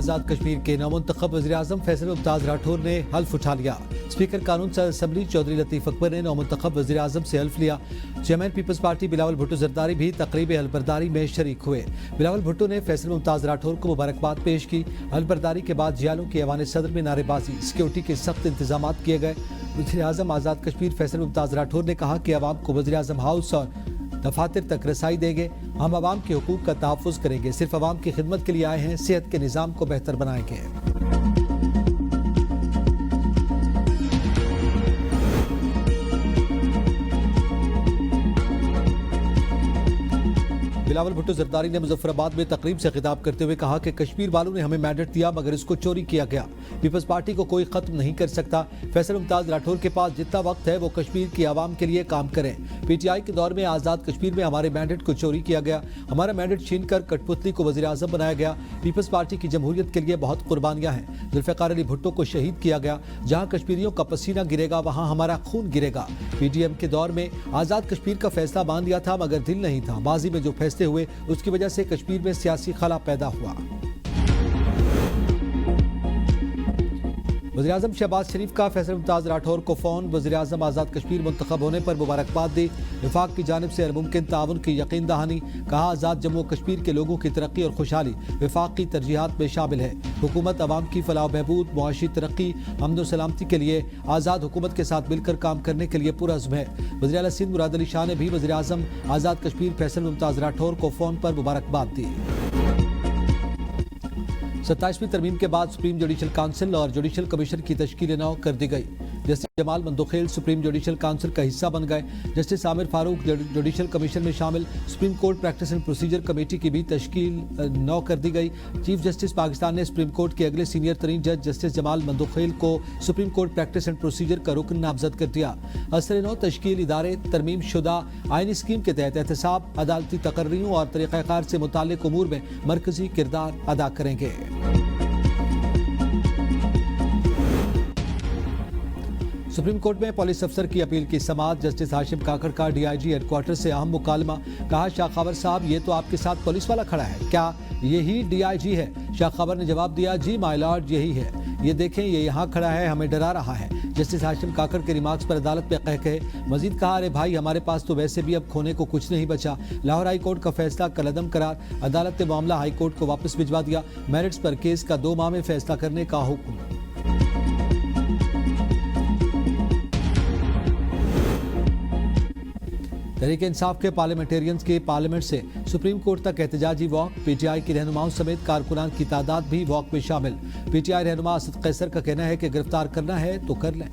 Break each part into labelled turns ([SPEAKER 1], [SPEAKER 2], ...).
[SPEAKER 1] آزاد کشمیر کے نومنتخب وزیر اعظم فیصل ممتاز راٹھور نے حلف اٹھا لیا۔ اسپیکر قانون ساز اسمبلی چودھری لطیف اکبر نے نومنتخب وزیر اعظم سے حلف لیا۔ چیئرمین پیپلز پارٹی بلاول بھٹو زرداری بھی تقریب حلف برداری میں شریک ہوئے۔ بلاول بھٹو نے فیصل ممتاز راٹھور کو مبارکباد پیش کی۔ حلف برداری کے بعد جیالوں کے ایوان صدر میں نعرے بازی، سیکیورٹی کے سخت انتظامات کیے گئے۔ وزیر اعظم آزاد کشمیر فیصل ممتاز راٹھور نے کہا کہ عوام کو وزیر اعظم ہاؤس اور دفاتر تک رسائی دیں گے۔ ہم عوام کے حقوق کا تحفظ کریں گے، صرف عوام کی خدمت کے لیے آئے ہیں، صحت کے نظام کو بہتر بنائیں گے۔ بلاول بھٹو زرداری نے مظفر آباد میں تقریب سے خطاب کرتے ہوئے کہا کہ کشمیر والوں نے ہمیں مینڈیٹ دیا مگر اس کو چوری کیا گیا۔ پیپلز پارٹی کو کوئی ختم نہیں کر سکتا۔ فیصل ممتاز راٹھور کے پاس جتنا وقت ہے وہ کشمیر کی عوام کے لیے کام کریں۔ پی ٹی آئی کے دور میں آزاد کشمیر میں ہمارے مینڈیٹ کو چوری کیا گیا، ہمارا مینڈیٹ چھین کر کٹ پتلی کو وزیر اعظم بنایا گیا۔ پیپلز پارٹی کی جمہوریت کے لیے بہت قربانیاں ہیں۔ ذوالفقار علی بھٹو کو شہید کیا گیا۔ جہاں کشمیریوں کا پسینہ گرے گا وہاں ہمارا خون گرے گا۔ پی ڈی ایم کے دور میں آزاد کشمیر کا فیصلہ مان لیا تھا مگر دل نہیں تھا۔ ماضی میں جو فیصلے ہوئے اس کی وجہ سے کشمیر میں سیاسی خلا پیدا ہوا۔ وزیراعظم شہباز شریف کا فیصل ممتاز راٹھور کو فون وزیر اعظم آزاد کشمیر منتخب ہونے پر مبارکباد دی۔ وفاق کی جانب سے ممکن تعاون کی یقین دہانی، کہا آزاد جموں و کشمیر کے لوگوں کی ترقی اور خوشحالی وفاق کی ترجیحات میں شامل ہے۔ حکومت عوام کی فلاح و بہبود، معاشی ترقی، امن و سلامتی کے لیے آزاد حکومت کے ساتھ مل کر کام کرنے کے لیے پرعزم ہے۔ وزیر اعلیٰ سندھ مراد علی شاہ نے بھی وزیر اعظم آزاد کشمیر فیصل ممتاز راٹھور کو فون پر مبارکباد دی۔ 27ویں ترمیم کے بعد سپریم جوڈیشل کونسل اور جوڈیشل کمیشن کی تشکیل نو کر دی گئی۔ جسٹس جمال مندوخیل سپریم جوڈیشل کونسل کا حصہ بن گئے۔ جسٹس عامر فاروق جوڈیشل کمیشن میں شامل۔ Supreme court practice and procedure committee کی بھی تشکیل نو کر دی گئی۔ چیف جسٹس پاکستان نے سپریم کورٹ کے اگلے سینئر ترین جج جسٹس جمال مندوخیل کو supreme court practice and procedure کا رکن نامزد کر دیا۔ اثر نو تشکیل ادارے ترمیم شدہ آئینی اسکیم کے تحت احتساب، عدالتی تقرریوں اور طریقہ کار سے متعلق امور میں مرکزی کردار ادا کریں گے۔ سپریم کورٹ میں پولیس افسر کی اپیل کی سماعت، جسٹس ہاشم کاکڑ کا D I G headquarter سے اہم مکالمہ، کہا شاہ خاور صاحب یہ تو آپ کے ساتھ پولیس والا کھڑا ہے، کیا یہی ڈی آئی جی ہے؟ شاہ خاور نے جواب دیا جی مائی لارڈ یہی ہے، یہ دیکھیں یہ یہاں کھڑا ہے، ہمیں ڈرا رہا ہے۔ جسٹس ہاشم کاکڑ کے ریمارکس پر عدالت میں قہقہے، مزید کہا ارے بھائی ہمارے پاس تو ویسے بھی اب کھونے کو کچھ نہیں بچا۔ لاہور ہائی کورٹ کا فیصلہ کالعدم قرار، عدالت نے معاملہ ہائی کورٹ کو واپس بھجوا دیا۔ میرٹس پر کیس کا 2 ماہ میں فیصلہ کرنے کا حکم۔ تحریک انصاف کے پارلیمنٹیرینز کے پارلیمنٹ سے سپریم کورٹ تک احتجاجی واک، پی ٹی آئی کی رہنماؤں سمیت کارکنان کی تعداد بھی واک میں شامل۔ پی ٹی آئی رہنما اسد قیصر کا کہنا ہے کہ گرفتار کرنا ہے تو کر لیں۔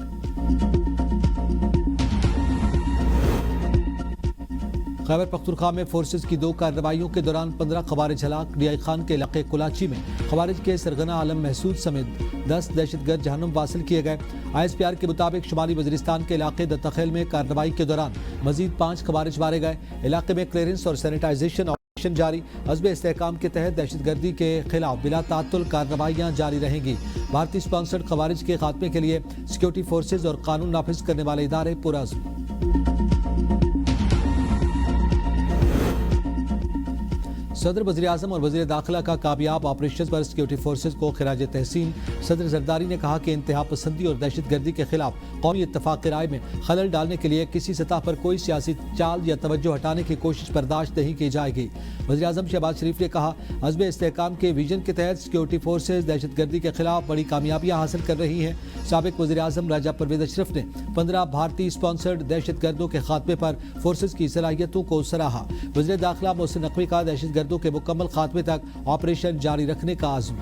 [SPEAKER 1] خیبر پختونخوا میں فورسز کی 2 کارروائیوں کے دوران 15 خوارج ہلاک۔ ڈی آئی خان کے علاقے کلاچی میں خوارج کے سرغنہ عالم محسود سمیت 10 دہشت گرد جہنم واصل کیے گئے۔ آئی ایس پی آر کے مطابق شمالی وزیرستان کے علاقے دتخیل میں کارروائی کے دوران مزید 5 خوارج مارے گئے۔ علاقے میں کلیئرنس اور سینیٹائزیشن آپریشن جاری۔ عزم استحکام کے تحت دہشت گردی کے خلاف بلا تعطل کارروائیاں جاری رہیں گی۔ بھارتی اسپانسرڈ خوارج کے خاتمے کے لیے سیکورٹی فورسز اور قانون نافذ کرنے والے ادارے پرعزم۔ صدر وزیر اعظم اور وزیر داخلہ کا کامیاب آپریشن پر سیکورٹی فورسز کو خراج تحسین۔ صدر زرداری نے کہا کہ انتہا پسندی اور دہشت گردی کے خلاف قومی اتفاق رائے میں خلل ڈالنے کے لیے کسی سطح پر کوئی سیاسی چال یا توجہ ہٹانے کی کوشش برداشت نہیں کی جائے گی۔ وزیر اعظم شہباز شریف نے کہا عزم استحکام کے ویژن کے تحت سیکورٹی فورسز دہشت گردی کے خلاف بڑی کامیابیاں حاصل کر رہی ہیں۔ سابق وزیر اعظم راجہ پرویز اشرف نے 15 بھارتی اسپانسرڈ دہشت گردوں کے خاتمے پر فورسز کی صلاحیتوں کو سراہا۔ وزیر داخلہ محسن نقوی کا دہشت گردوں کے مکمل خاتمے تک آپریشن جاری رکھنے کا عزم۔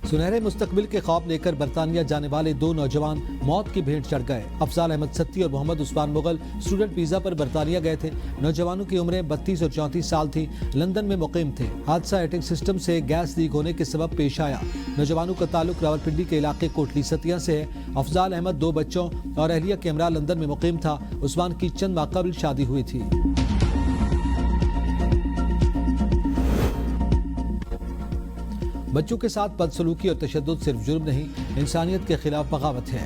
[SPEAKER 1] سنہرے مستقبل کے خواب لے کر برطانیہ جانے والے 2 نوجوان موت کی بھیٹ چڑھ گئے۔ افضال احمد ستی اور محمد عثمان مغل اسٹوڈنٹ ویزا پر برطانیہ گئے تھے۔ نوجوانوں کی عمریں 32 اور 34 سال تھیں۔ لندن میں مقیم تھے۔ حادثہ ہیٹنگ سسٹم سے گیس لیک ہونے کے سبب پیش آیا۔ نوجوانوں کا تعلق راولپنڈی کے علاقے کوٹلی ستیا سے ہے۔ افضال احمد 2 بچوں اور اہلیہ کے ہمراہ لندن میں مقیم تھا۔ عثمان کی چند ماہ قبل شادی ہوئی تھی۔ بچوں کے ساتھ بدسلوکی اور تشدد صرف جرم نہیں، انسانیت کے خلاف بغاوت ہے۔